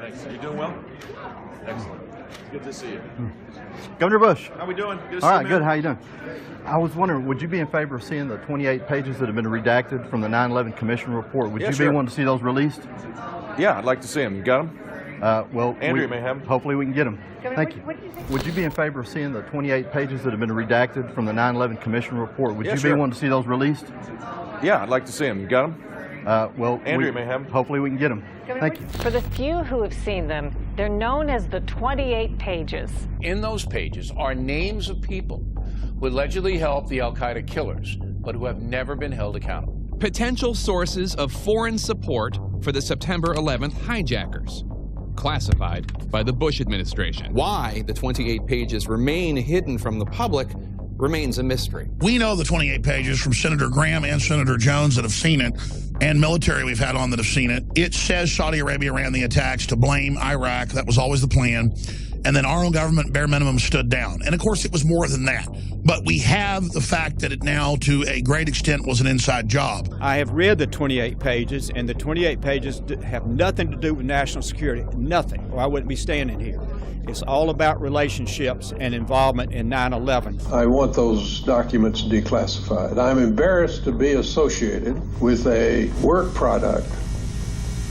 Thanks. You doing well? Excellent. Good to see you. Governor Bush. How we doing? Good to All see right, you, good. man. How you doing? I was wondering, would you be in favor of seeing the 28 pages that have been redacted from the 9/11 Commission report? Would you sure. be wanting to see those released? Yeah, I'd like to see them. You got them? Well, Andrea may have them. Hopefully we can get them. Governor, Thank you. what do you think? Would you be in favor of seeing the 28 pages that have been redacted from the 9/11 Commission report? Would you sure. be wanting to see those released? Yeah, I'd like to see them. You got them? Well, Andrea may have them. Hopefully we can get them. Governor, Thank you. For the few who have seen them, they're known as the 28 pages. In those pages are names of people who allegedly helped the al-Qaeda killers, but who have never been held accountable. Potential sources of foreign support for the September 11th hijackers, classified by the Bush administration. Why the 28 pages remain hidden from the public remains a mystery. We know the 28 pages from Senator Graham and Senator Jones that have seen it, and military we've had on that have seen it. It says Saudi Arabia ran the attacks to blame Iraq. That was always the plan. And then our own government, bare minimum, stood down. And of course, it was more than that. But we have the fact that it now, to a great extent, was an inside job. I have read the 28 pages, and the 28 pages have nothing to do with national security. Nothing, or I wouldn't be standing here. It's all about relationships and involvement in 9/11. I want those documents declassified. I'm embarrassed to be associated with a work product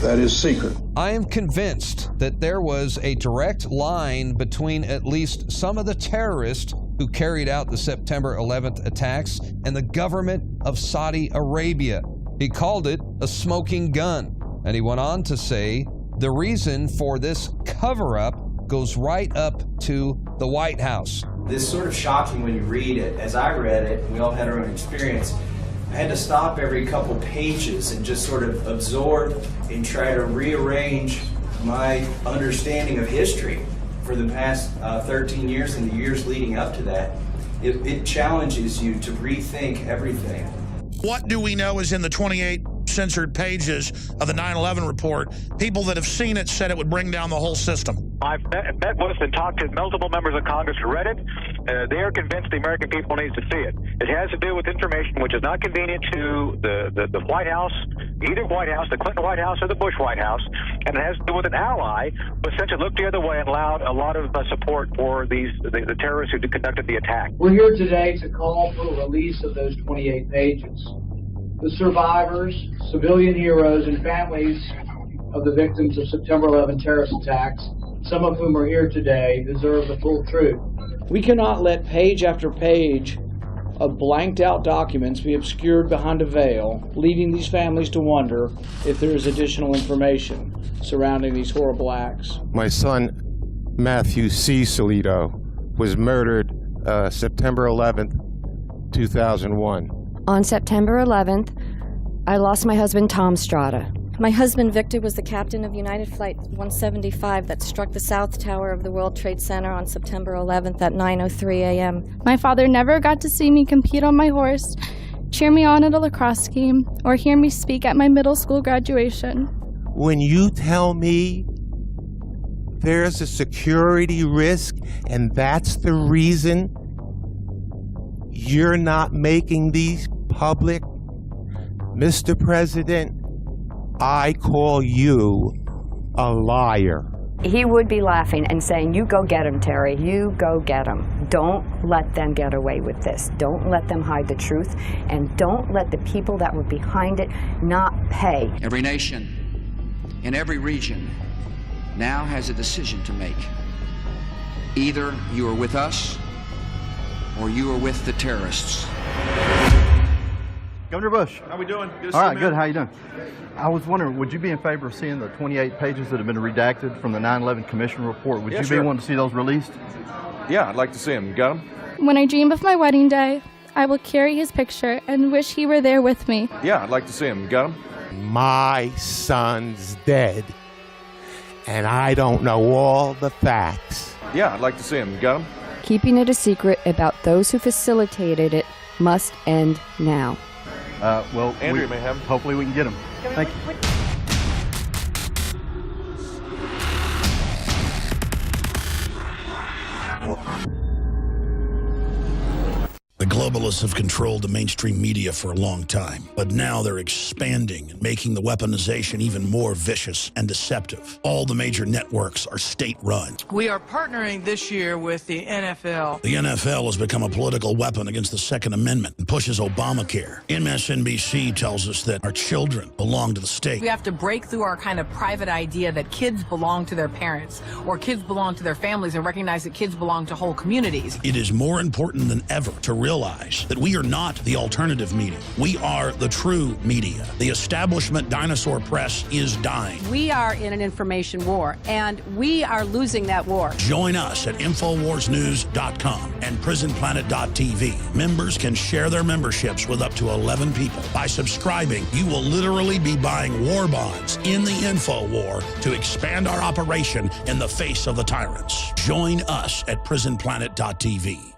that is secret. I am convinced that there was a direct line between at least some of the terrorists who carried out the September 11th attacks and the government of Saudi Arabia. He called it a smoking gun, and he went on to say the reason for this cover-up goes right up to the White House. This is sort of shocking when you read it. As I read it, and we all had our own experience, I had to stop every couple pages and just sort of absorb and try to rearrange my understanding of history for the past 13 years and the years leading up to that. It challenges you to rethink everything. What do we know is in the 28 censored pages of the 9/11 report? People that have seen it said it would bring down the whole system. I've met with and talked to multiple members of Congress who read it. They are convinced the American people needs to see it. It has to do with information which is not convenient to the White House, either White House, the Clinton White House or the Bush White House, and it has to do with an ally who essentially looked the other way and allowed a lot of support for the terrorists who conducted the attack. We're here today to call for a release of those 28 pages. The survivors, civilian heroes, and families of the victims of September 11 terrorist attacks, some of whom are here today, deserve the full truth. We cannot let page after page of blanked out documents be obscured behind a veil, leaving these families to wonder if there is additional information surrounding these horrible acts. My son, Matthew C. Solito, was murdered September 11th, 2001. On September 11th, I lost my husband, Tom Strada. My husband, Victor, was the captain of United Flight 175 that struck the South Tower of the World Trade Center on September 11th at 9:03 a.m. My father never got to see me compete on my horse, cheer me on at a lacrosse game, or hear me speak at my middle school graduation. When you tell me there's a security risk and that's the reason you're not making these public, Mr. President, I call you a liar. He would be laughing and saying, "You go get him, Terry. You go get him. Don't let them get away with this. Don't let them hide the truth, and don't let the people that were behind it not pay." Every nation in every region now has a decision to make. Either you are with us or you are with the terrorists. Governor Bush. How we doing? Good to All see right, you, good. man. How you doing? I was wondering, would you be in favor of seeing the 28 pages that have been redacted from the 9/11 Commission report? Would you sure. be wanting to see those released? Yeah, I'd like to see them. You got them? When I dream of my wedding day, I will carry his picture and wish he were there with me. Yeah, I'd like to see them. You got them? My son's dead, and I don't know all the facts. Yeah, I'd like to see them. You got them? Keeping it a secret about those who facilitated it must end now. Well, Andrea may have them. Hopefully we can get them. Thank you. The The globalists have controlled the mainstream media for a long time, but now they're expanding and making the weaponization even more vicious and deceptive. All the major networks are state-run. We are partnering this year with the NFL. The NFL has become a political weapon against the Second Amendment and pushes Obamacare. MSNBC tells us that our children belong to the state. We have to break through our kind of private idea that kids belong to their parents or kids belong to their families and recognize that kids belong to whole communities. It is more important than ever to realize that we are not the alternative media. We are the true media. The establishment dinosaur press is dying. We are in an information war, and we are losing that war. Join us at InfoWarsNews.com and PrisonPlanet.tv. Members can share their memberships with up to 11 people. By subscribing, you will literally be buying war bonds in the info war to expand our operation in the face of the tyrants. Join us at PrisonPlanet.tv.